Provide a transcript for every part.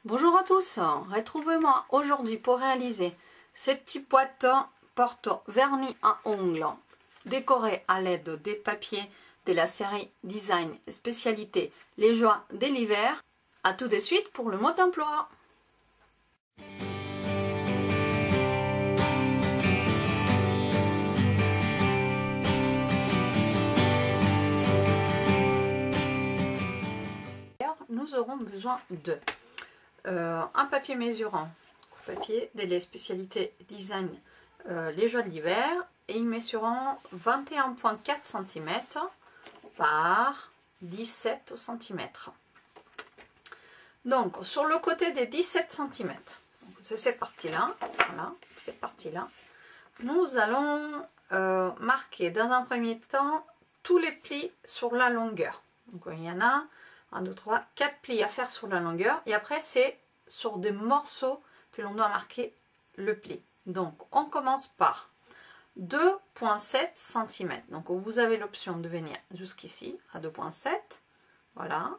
Bonjour à tous, retrouvez-moi aujourd'hui pour réaliser ces petits boîtes porte-vernis à ongles décorées à l'aide des papiers de la série Design Spécialité Les Joies de l'hiver. A tout de suite pour le mode d'emploi. Nous aurons besoin de un papier mesurant, papier des spécialités design Les Joies de l'hiver, et il mesurant 21,4 cm par 17 cm. Donc sur le côté des 17 cm, c'est cette partie-là, voilà, cette partie-là, nous allons marquer dans un premier temps tous les plis sur la longueur. Donc il y en a 1, 2, 3, 4 plis à faire sur la longueur, et après c'est sur des morceaux que l'on doit marquer le pli. Donc on commence par 2,7 cm. Donc vous avez l'option de venir jusqu'ici à 2,7, voilà,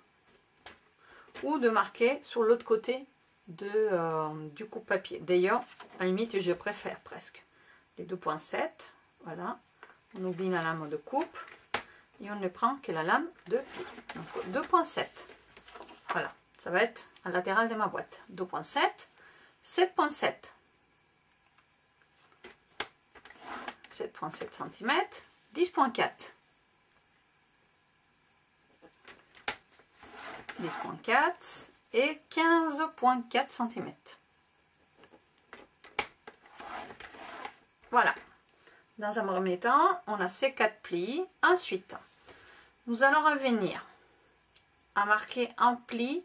ou de marquer sur l'autre côté du coupe-papier. D'ailleurs, à la limite, je préfère presque les 2,7, voilà. On oublie la lame de coupe et on ne prend que la lame de pli. Donc 2,7, voilà, ça va être à latéral de ma boîte. 2,7, 7,7, 7,7 cm, 10,4, 10,4 et 15,4 cm. Voilà. Dans un premier temps, on a ces 4 plis. Ensuite, nous allons revenir à marquer un pli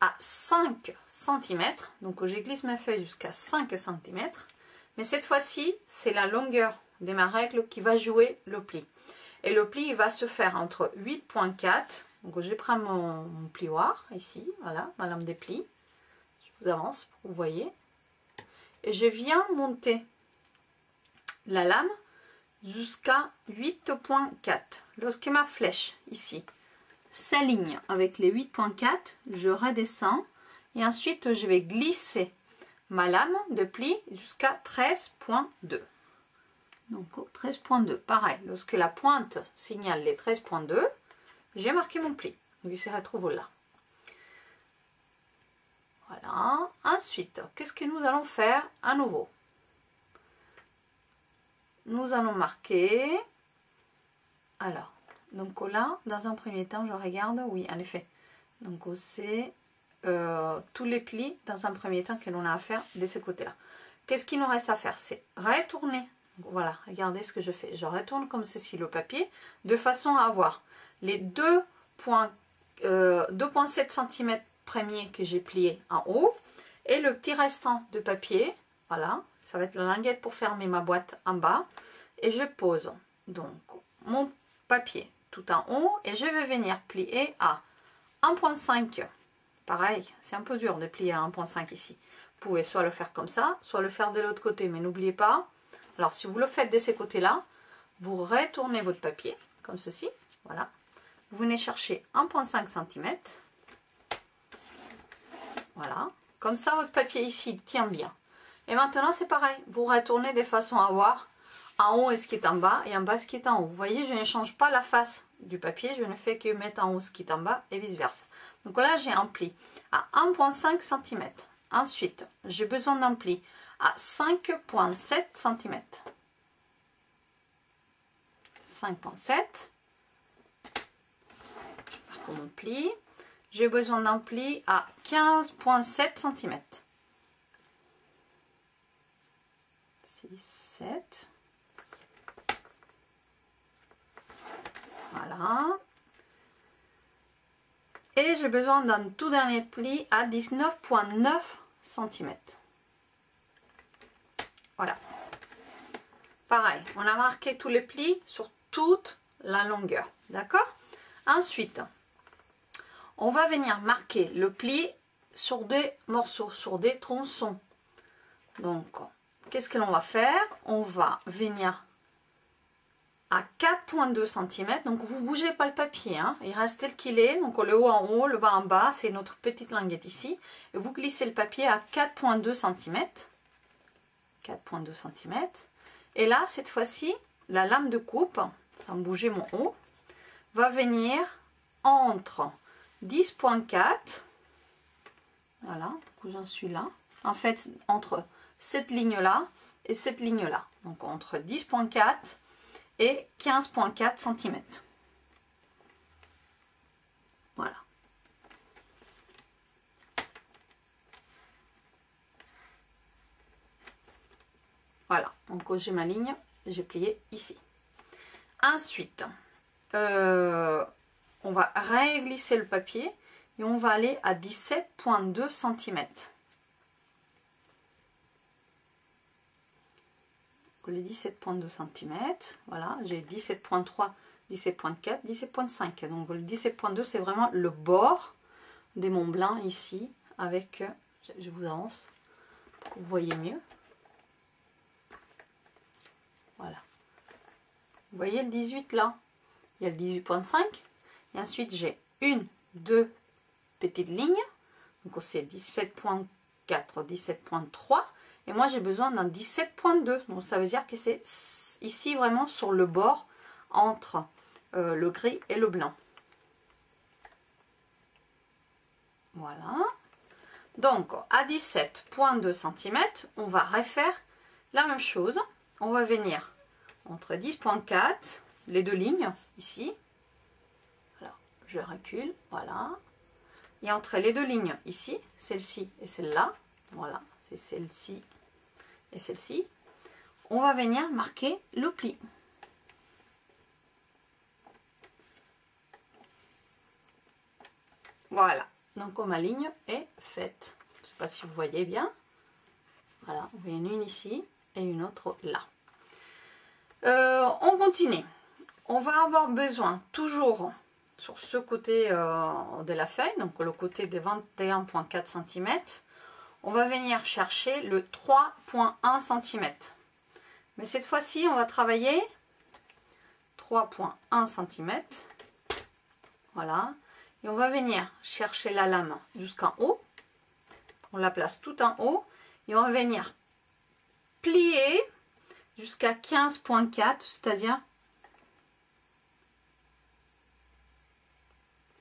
à 5 cm. Donc, je glisse mes feuilles jusqu'à 5 cm. Mais cette fois-ci, c'est la longueur de ma règle qui va jouer le pli. Et le pli, il va se faire entre 8,4. Donc, je prends mon plioir ici, voilà, ma lame des plis. Je vous avance pour que vous voyez. Et je viens monter la lame jusqu'à 8,4. Lorsque ma flèche ici s'aligne avec les 8,4, je redescends et ensuite je vais glisser ma lame de pli jusqu'à 13,2. Donc 13,2, pareil, lorsque la pointe signale les 13,2, j'ai marqué mon pli. Donc il se retrouve là. Voilà. Ensuite, qu'est-ce que nous allons faire à nouveau? Nous allons marquer, alors, donc là, dans un premier temps, je regarde, oui, en effet, donc c'est tous les plis, dans un premier temps, que l'on a à faire de ce côté-là. Qu'est-ce qu'il nous reste à faire? C'est retourner, voilà, regardez ce que je fais, je retourne comme ceci le papier, de façon à avoir les 2,7 cm premiers que j'ai pliés en haut, et le petit restant de papier, voilà, ça va être la languette pour fermer ma boîte en bas. Et je pose donc mon papier tout en haut et je vais venir plier à 1,5. Pareil, c'est un peu dur de plier à 1,5 ici. Vous pouvez soit le faire comme ça, soit le faire de l'autre côté. Mais n'oubliez pas, alors si vous le faites de ces côtés-là, vous retournez votre papier comme ceci. Voilà. Vous venez chercher 1,5 cm. Voilà. Comme ça, votre papier ici tient bien. Et maintenant, c'est pareil. Vous retournez de façon à voir en haut ce qui est en bas et en bas ce qui est en haut. Vous voyez, je ne change pas la face du papier. Je ne fais que mettre en haut ce qui est en bas et vice versa. Donc là, j'ai un pli à 1,5 cm. Ensuite, j'ai besoin d'un pli à 5,7 cm. 5,7. Je marque mon pli. J'ai besoin d'un pli à 15,7 cm. 6, 7. Voilà. Et j'ai besoin d'un tout dernier pli à 19,9 cm. Voilà. Pareil, on a marqué tous les plis sur toute la longueur. D'accord? Ensuite, on va venir marquer le pli sur des morceaux, sur des tronçons. Donc, qu'est-ce que l'on va faire? On va venir à 4,2 cm. Donc vous ne bougez pas le papier, hein. Il reste tel qu'il est. Donc le haut en haut, le bas en bas, c'est notre petite languette ici. Et vous glissez le papier à 4,2 cm. 4,2 cm. Et là, cette fois-ci, la lame de coupe, sans bouger mon haut, va venir entre 10,4. Voilà, j'en suis là. En fait, entre cette ligne-là et cette ligne-là. Donc entre 10,4 et 15,4 cm. Voilà. Voilà, donc j'ai ma ligne, j'ai plié ici. Ensuite, on va réglisser le papier et on va aller à 17,2 cm. Les 17,2 cm, voilà, j'ai 17,3, 17,4, 17,5. Donc le 17,2 c'est vraiment le bord des Mont Blanc ici, avec, je vous avance pour que vous voyez mieux. Voilà. Vous voyez le 18 là, il y a le 18,5 et ensuite j'ai une, deux petites lignes, donc c'est 17,4, 17,3 et moi j'ai besoin d'un 17,2, donc ça veut dire que c'est ici vraiment sur le bord entre le gris et le blanc. Voilà, donc à 17,2 cm on va refaire la même chose. On va venir entre 10,4, les deux lignes ici. Alors, je recule, voilà. Et entre les deux lignes ici, celle-ci et celle-là, voilà, c'est celle-ci et celle-ci, on va venir marquer le pli. Voilà, donc ma ligne est faite. Je ne sais pas si vous voyez bien. Voilà, vous voyez une ici et une autre là. On continue. On va avoir besoin toujours sur ce côté de la feuille, donc le côté des 21,4 cm, on va venir chercher le 3,1 cm. Mais cette fois-ci, on va travailler 3,1 cm. Voilà. Et on va venir chercher la lame jusqu'en haut. On la place tout en haut. Et on va venir plier jusqu'à 15,4, c'est-à-dire,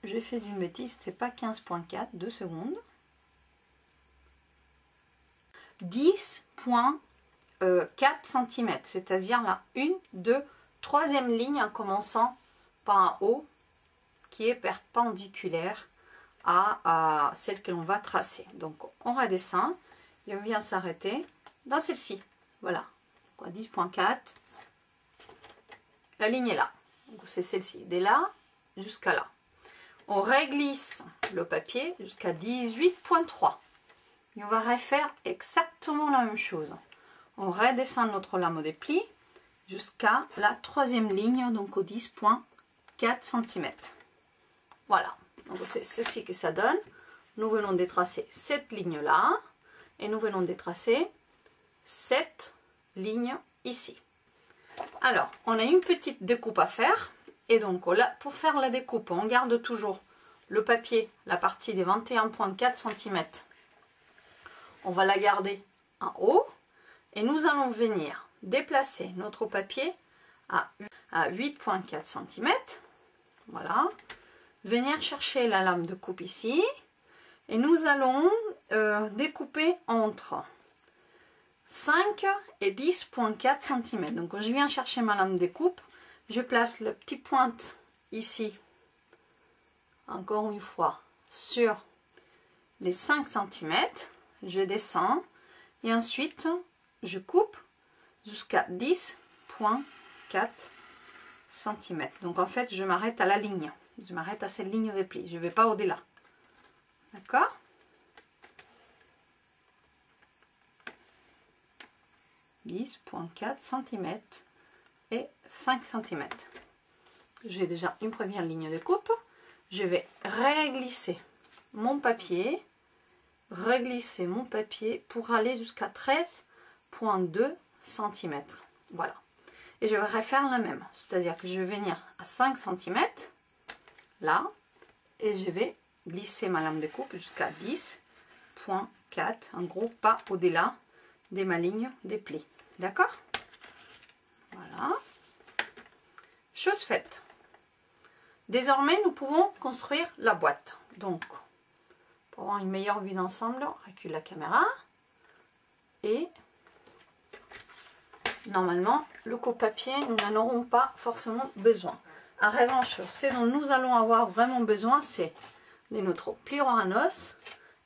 j'ai fait une bêtise, c'est pas 15,4, 2 secondes. 10,4 cm, c'est-à-dire la 1, 2, 3e ligne en commençant par un haut qui est perpendiculaire à celle que l'on va tracer. Donc on redescend et on vient s'arrêter dans celle-ci. Voilà, 10,4, la ligne est là, c'est celle-ci, dès là jusqu'à là. On réglisse le papier jusqu'à 18,3 et on va refaire exactement la même chose. On redescend notre lame au dépli jusqu'à la 3e ligne, donc au 10,4 cm. Voilà, donc c'est ceci que ça donne. Nous venons de tracer cette ligne là et nous venons de tracer cette ligne ici. Alors, on a une petite découpe à faire. Et donc, là, pour faire la découpe, on garde toujours le papier, la partie des 21,4 cm. On va la garder en haut. Et nous allons venir déplacer notre papier à 8,4 cm. Voilà. Venir chercher la lame de coupe ici. Et nous allons découper entre 5 et 10,4 cm. Donc quand je viens chercher ma lame de coupe, je place la petite pointe ici, encore une fois, sur les 5 cm. Je descends et ensuite je coupe jusqu'à 10,4 cm. Donc en fait, je m'arrête à la ligne. Je m'arrête à cette ligne de pli. Je ne vais pas au-delà. D'accord ? « 10,4 cm et 5 cm. J'ai déjà une première ligne de coupe. Je vais réglisser mon papier, pour aller jusqu'à 13,2 cm. Voilà. et je vais refaire la même. C'est-à-dire que je vais venir à 5 cm, là, et je vais glisser ma lame de coupe jusqu'à 10,4, en gros, pas au-delà de ma ligne des plis. D'accord? Voilà. Chose faite. Désormais, nous pouvons construire la boîte. Donc, pour avoir une meilleure vue d'ensemble, on recule la caméra. Et normalement, le coupe-papier, nous n'en aurons pas forcément besoin. En revanche, ce dont nous allons avoir vraiment besoin, c'est de notre pliure à noces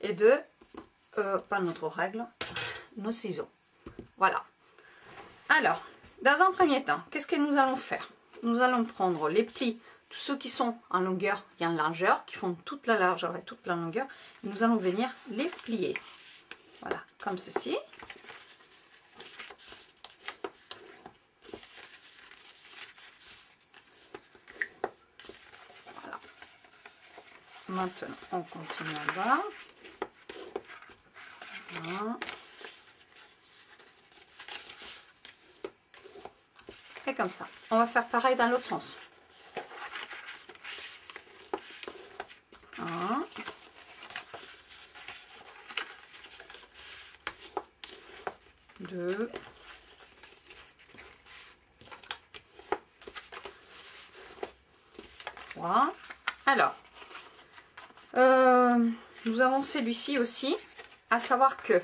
et de, pas notre règle, nos ciseaux. Voilà. Alors, dans un premier temps, qu'est-ce que nous allons faire? Nous allons prendre les plis, tous ceux qui sont en longueur et en largeur, qui font toute la largeur et toute la longueur, et nous allons venir les plier. Voilà, comme ceci. Voilà. Maintenant, on continue à bas. Voilà. Et comme ça. On va faire pareil dans l'autre sens. 1, 2, 3. Alors, nous avons celui-ci aussi, à savoir que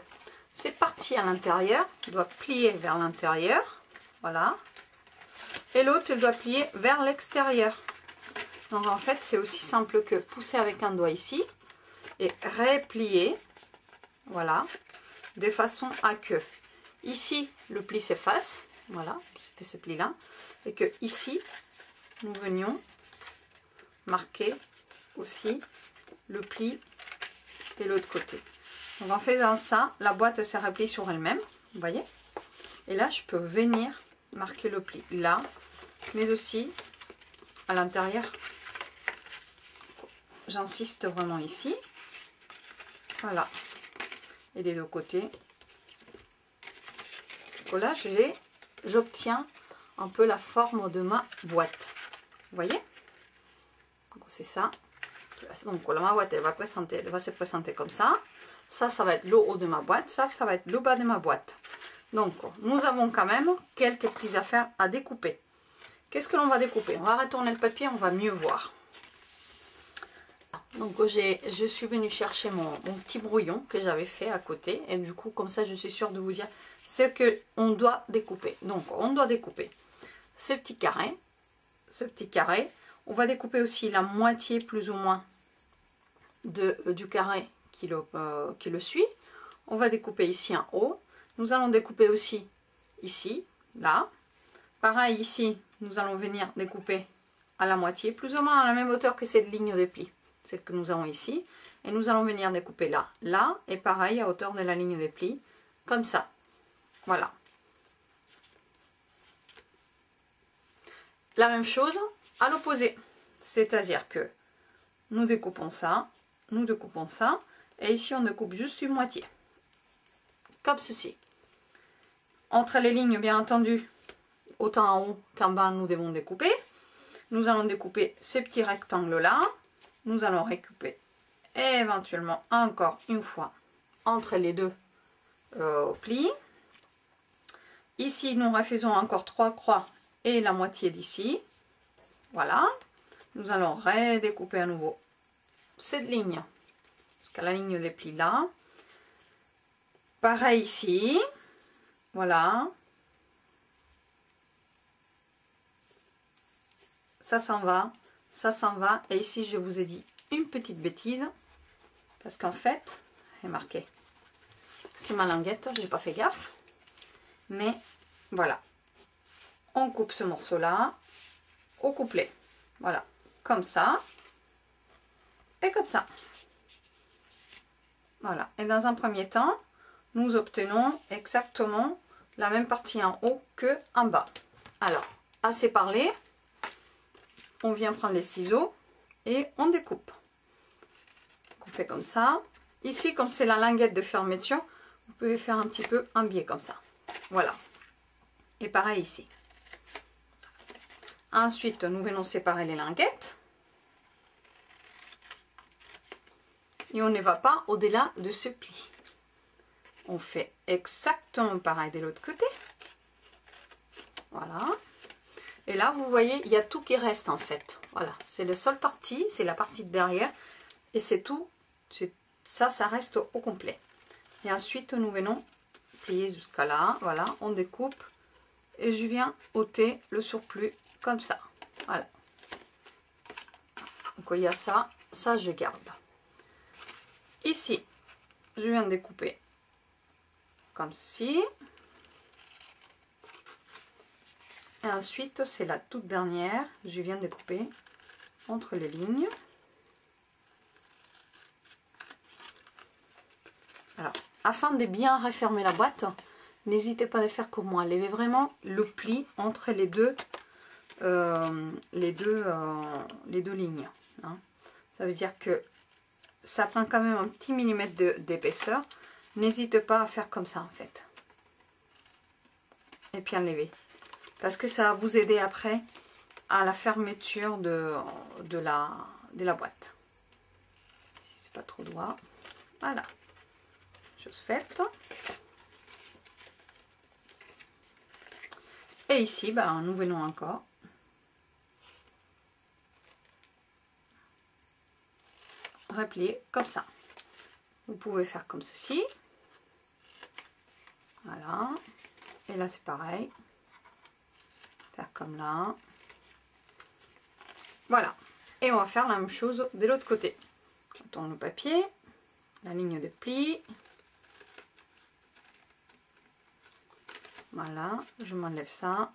cette partie à l'intérieur doit plier vers l'intérieur, voilà, et l'autre doit plier vers l'extérieur. Donc en fait, c'est aussi simple que pousser avec un doigt ici et replier, voilà, de façon à que ici le pli s'efface, voilà, c'était ce pli là, et que ici nous venions marquer aussi le pli de l'autre côté. Donc en faisant ça, la boîte se replie sur elle-même, vous voyez, et là je peux venir marquer le pli là, mais aussi à l'intérieur. J'insiste vraiment ici, voilà, et des deux côtés. Là, j'obtiens un peu la forme de ma boîte. Vous voyez? C'est ça. Donc là, ma boîte, elle va se présenter comme ça. Ça va être le haut de ma boîte. Ça va être le bas de ma boîte. Donc, nous avons quand même quelques petites affaires à découper. Qu'est-ce que l'on va découper? On va retourner le papier, on va mieux voir. Donc, je suis venue chercher mon petit brouillon que j'avais fait à côté. Et du coup, comme ça, je suis sûre de vous dire ce qu'on doit découper. Donc, on doit découper ce petit carré. Ce petit carré. On va découper aussi la moitié, plus ou moins, du carré qui le suit. On va découper ici en haut. Nous allons découper aussi ici, là. Pareil, ici, nous allons venir découper à la moitié, plus ou moins à la même hauteur que cette ligne de pli, celle que nous avons ici. Et nous allons venir découper là, là, et pareil à hauteur de la ligne de pli, comme ça. Voilà. La même chose à l'opposé. C'est-à-dire que nous découpons ça, et ici on découpe juste une moitié. Comme ceci. Entre les lignes, bien entendu, autant en haut qu'en bas, nous devons découper. Nous allons découper ce petit rectangle-là. Nous allons récupérer éventuellement encore une fois entre les deux plis. Ici, nous refaisons encore 3 croix et la moitié d'ici. Voilà. Nous allons redécouper à nouveau cette ligne jusqu'à la ligne des plis là. Pareil ici. Voilà. Ça s'en va, ça s'en va. Et ici, je vous ai dit une petite bêtise. Parce qu'en fait, j'ai marqué. C'est ma languette, j'ai pas fait gaffe. Mais voilà. On coupe ce morceau-là au couplet. Voilà. Comme ça. Et comme ça. Voilà. Et dans un premier temps, nous obtenons exactement la même partie en haut que en bas. Alors, assez parlé. On vient prendre les ciseaux et on découpe. On fait comme ça. Ici, comme c'est la languette de fermeture, vous pouvez faire un petit peu un biais comme ça. Voilà. Et pareil ici. Ensuite, nous venons séparer les linguettes. Et on ne va pas au-delà de ce pli. On fait exactement pareil de l'autre côté. Voilà. Et là, vous voyez, il y a tout qui reste en fait. Voilà, c'est la seule partie, c'est la partie de derrière. Et c'est tout. Ça reste au complet. Et ensuite, nous venons plier jusqu'à là. Voilà, on découpe. Et je viens ôter le surplus comme ça. Voilà. Donc, il y a ça. Ça, je garde. Ici, je viens de découper comme ceci. Et ensuite, c'est la toute dernière. Je viens de découper entre les lignes. Alors, afin de bien refermer la boîte, n'hésitez pas à faire comme moi. Levez vraiment le pli entre les deux lignes. Hein. Ça veut dire que ça prend quand même un petit millimètre d'épaisseur. N'hésitez pas à faire comme ça en fait. Et puis enlever. Parce que ça va vous aider après à la fermeture de la boîte. Si c'est pas trop droit. Voilà. Chose faite. Et ici, ben, nous venons encore. Replier comme ça. Vous pouvez faire comme ceci. Voilà. Et là, c'est pareil. Faire comme là. Voilà. Et on va faire la même chose de l'autre côté. On tourne le papier. La ligne de pli. Voilà. Je m'enlève ça.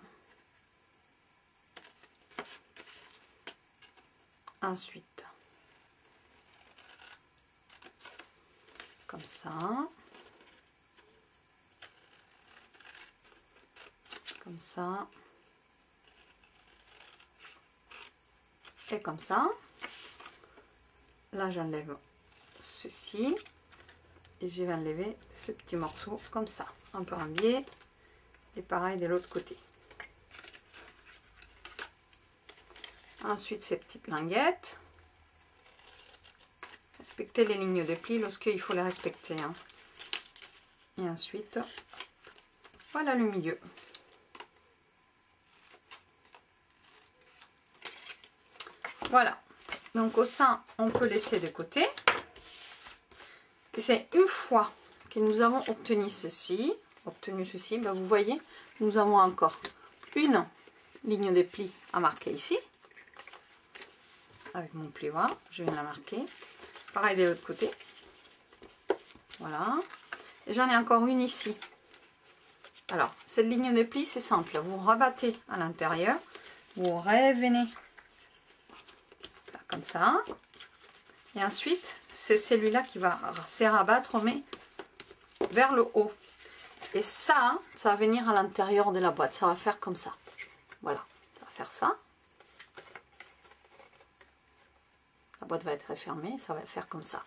Ensuite. Comme ça. Comme ça. Et comme ça. Là, j'enlève ceci. Et je vais enlever ce petit morceau comme ça. Un peu en biais. Et pareil de l'autre côté. Ensuite, ces petites linguettes. Respectez les lignes de pli lorsqu'il faut les respecter. Hein. Et ensuite, voilà le milieu. Voilà. Donc au sein, on peut laisser de côté. Et c'est une fois que nous avons obtenu ceci, ben vous voyez, nous avons encore une ligne de pli à marquer ici. Avec mon plioir, je viens la marquer. Pareil de l'autre côté. Voilà. Et j'en ai encore une ici. Alors, cette ligne de pli, c'est simple. Vous rabattez à l'intérieur. Vous revenez comme ça. Et ensuite, c'est celui-là qui va se rabattre, mais vers le haut. Et ça va venir à l'intérieur de la boîte. Ça va faire comme ça. Voilà. Ça va faire ça. La boîte va être refermée, ça va faire comme ça.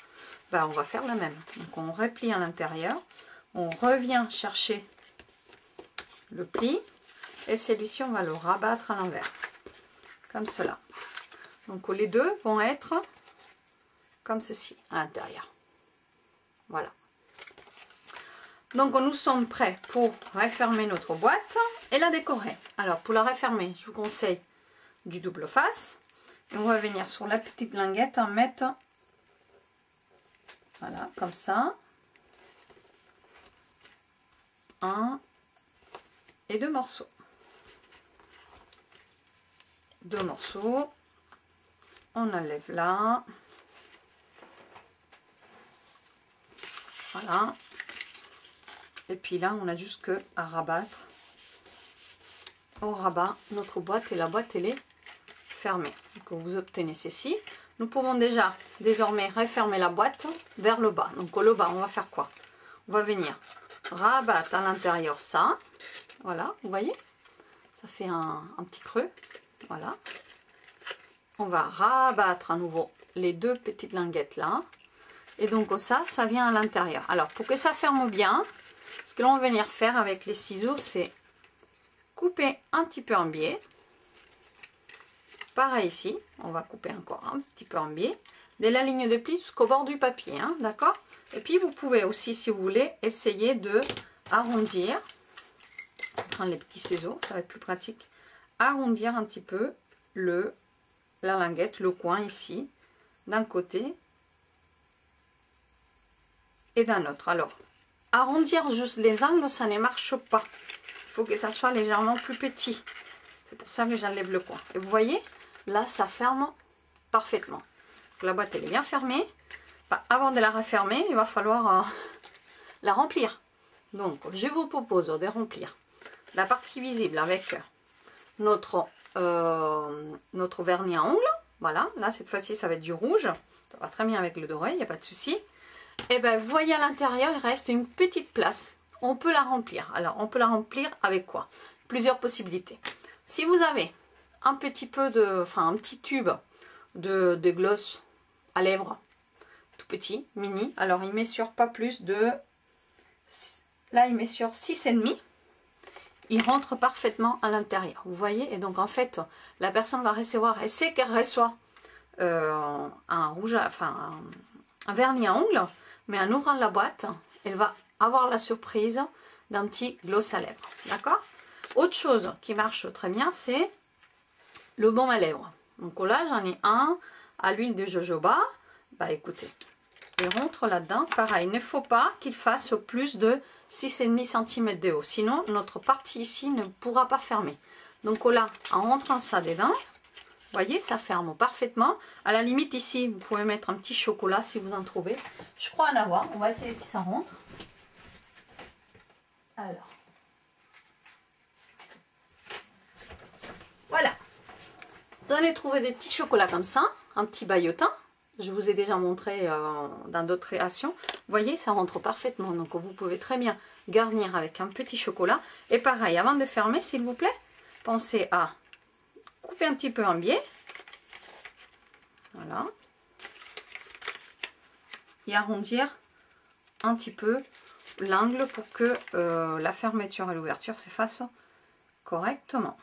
Ben, on va faire le même. Donc on replie à l'intérieur, on revient chercher le pli et celui-ci on va le rabattre à l'envers, comme cela. Donc les deux vont être comme ceci à l'intérieur. Voilà. Donc nous sommes prêts pour refermer notre boîte et la décorer. Alors pour la refermer, je vous conseille du double face. Et on va venir sur la petite linguette en mettre, voilà, comme ça, 1 et 2 morceaux. 2 morceaux, on enlève là, voilà, et puis là on a juste que à rabattre, on rabat notre boîte et la boîte elle est fermée. Donc vous obtenez ceci. Nous pouvons déjà désormais refermer la boîte vers le bas. Donc le bas, on va faire quoi? On va venir rabattre à l'intérieur ça. Voilà, vous voyez? Ça fait un petit creux. Voilà. On va rabattre à nouveau les deux petites linguettes là. Et donc ça vient à l'intérieur. Alors pour que ça ferme bien, ce que l'on va venir faire avec les ciseaux, c'est couper un petit peu en biais. pareil ici, on va couper encore un petit peu en biais, dès la ligne de pli jusqu'au bord du papier, hein, d'accord? Et puis vous pouvez aussi, si vous voulez, essayer de arrondir, prendre les petits ciseaux, ça va être plus pratique, arrondir un petit peu la languette, le coin ici, d'un côté et d'un autre. Alors, arrondir juste les angles, ça ne marche pas. Il faut que ça soit légèrement plus petit. C'est pour ça que j'enlève le coin. Et vous voyez, là, ça ferme parfaitement. Donc, la boîte, elle est bien fermée. Enfin, avant de la refermer, il va falloir la remplir. Donc, je vous propose de remplir la partie visible avec notre vernis à ongles. Voilà, là, cette fois-ci, ça va être du rouge. Ça va très bien avec le doré, il n'y a pas de souci. Et bien, vous voyez à l'intérieur, il reste une petite place. On peut la remplir. Alors, on peut la remplir avec quoi? Plusieurs possibilités. Si vous avez un petit peu un petit tube de gloss à lèvres, tout petit, mini. Alors, il met sur pas plus de... Là, il met sur 6,5. Il rentre parfaitement à l'intérieur. Vous voyez? Et donc, en fait, la personne va recevoir, elle sait qu'elle reçoit un rouge, un vernis à ongles, mais en ouvrant la boîte, elle va avoir la surprise d'un petit gloss à lèvres. D'accord? Autre chose qui marche très bien, c'est le baume à lèvres. Donc là, j'en ai un à l'huile de jojoba. Bah écoutez, il rentre là-dedans. Pareil, il ne faut pas qu'il fasse plus de 6,5 cm de haut. Sinon, notre partie ici ne pourra pas fermer. Donc là, en rentrant ça dedans, vous voyez, ça ferme parfaitement. À la limite, ici, vous pouvez mettre un petit chocolat si vous en trouvez. Je crois en avoir. On va essayer si ça rentre. Alors. Voilà. J'en ai trouvé des petits chocolats comme ça. Un petit baillotin. Je vous ai déjà montré dans d'autres créations. Vous voyez, ça rentre parfaitement. Donc, vous pouvez très bien garnir avec un petit chocolat. Et pareil, avant de fermer, s'il vous plaît, pensez à couper un petit peu en biais. Voilà. Et arrondir un petit peu l'angle pour que la fermeture et l'ouverture se fassent correctement.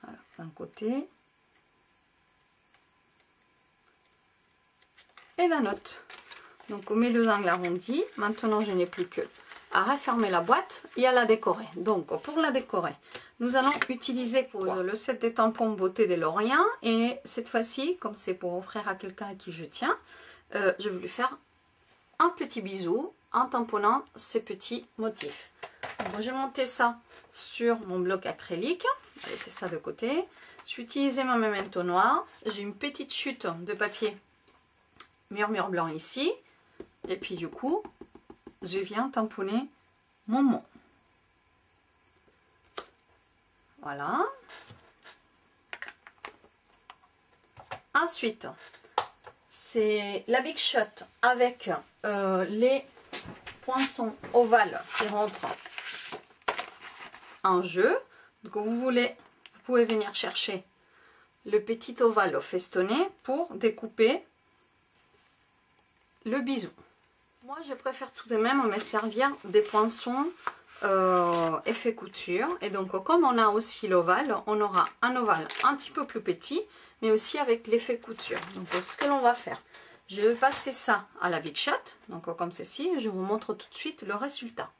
Voilà, d'un côté et d'un autre. Donc mes deux angles arrondis. Maintenant, je n'ai plus que à refermer la boîte et à la décorer. Donc pour la décorer, nous allons utiliser le set des tampons Beauté des Loriens. Et cette fois-ci, comme c'est pour offrir à quelqu'un à qui je tiens, je vais lui faire un petit bisou en tamponnant ces petits motifs. Donc, je vais monter ça sur mon bloc acrylique. On va laisser ça de côté. Je vais utiliser ma memento noire. J'ai une petite chute de papier murmure blanc ici. Et puis du coup, je viens tamponner mon mot. Voilà. Ensuite, c'est la Big Shot avec les poinçons ovales qui rentrent en jeu. Donc vous pouvez venir chercher le petit ovale festonné pour découper le bisou. Moi, je préfère tout de même me servir des poinçons effet couture. Et donc, comme on a aussi l'ovale, on aura un ovale un petit peu plus petit, mais aussi avec l'effet couture. Donc, ce que l'on va faire, je vais passer ça à la Big Shot. Donc, comme ceci, je vous montre tout de suite le résultat.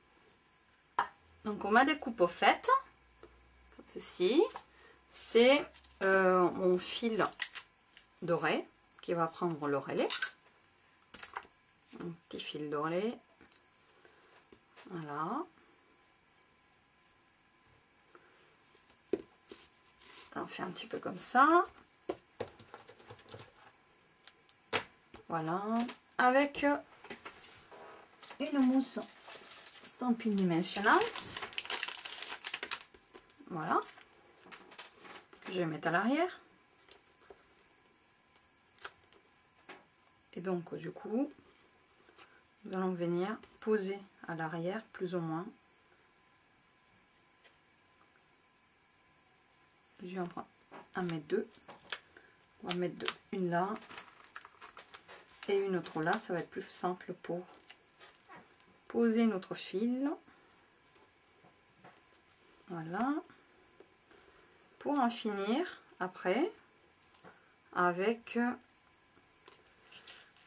Donc, ma découpe faite, comme ceci, c'est mon fil doré qui va prendre le relais. Un petit fil doré, voilà. On fait un petit peu comme ça, voilà, avec une mousse Stampin' Dimensionals, voilà, que je vais mettre à l'arrière. Et donc du coup, nous allons venir poser à l'arrière plus ou moins. Je vais en prendre un mettre deux. On va mettre deux. Une là et une autre là. Ça va être plus simple pour poser notre fil. Voilà. Pour en finir, après, avec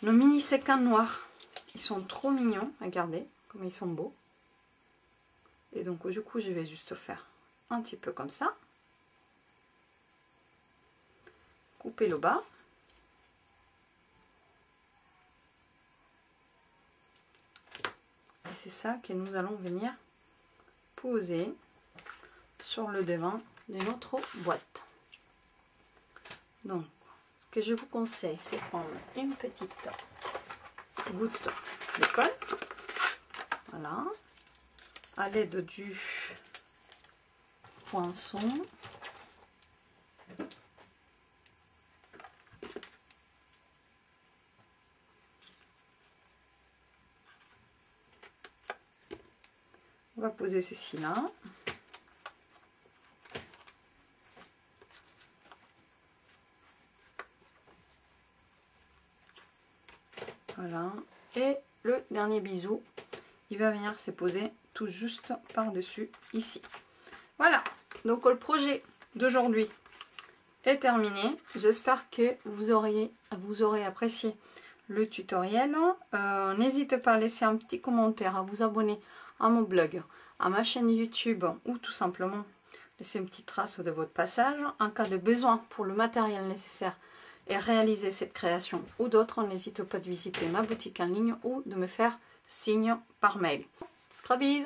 nos mini séquins noirs. Ils sont trop mignons, regardez comme ils sont beaux. Et donc du coup je vais juste faire un petit peu comme ça. Couper le bas. Et c'est ça que nous allons venir poser sur le devant de notre boîte. Donc ce que je vous conseille, c'est prendre une petite goutte de colle, voilà, à l'aide du poinçon. On va poser ceci là. Voilà, et le dernier bisou, il va venir se poser tout juste par-dessus ici. Voilà, donc le projet d'aujourd'hui est terminé. J'espère que vous aurez apprécié le tutoriel. N'hésitez pas à laisser un petit commentaire, à vous abonner à mon blog, à ma chaîne YouTube ou tout simplement laisser une petite trace de votre passage. En cas de besoin pour le matériel nécessaire et réaliser cette création ou d'autres, n'hésitez pas de visiter ma boutique en ligne ou de me faire signe par mail. Scrubbies!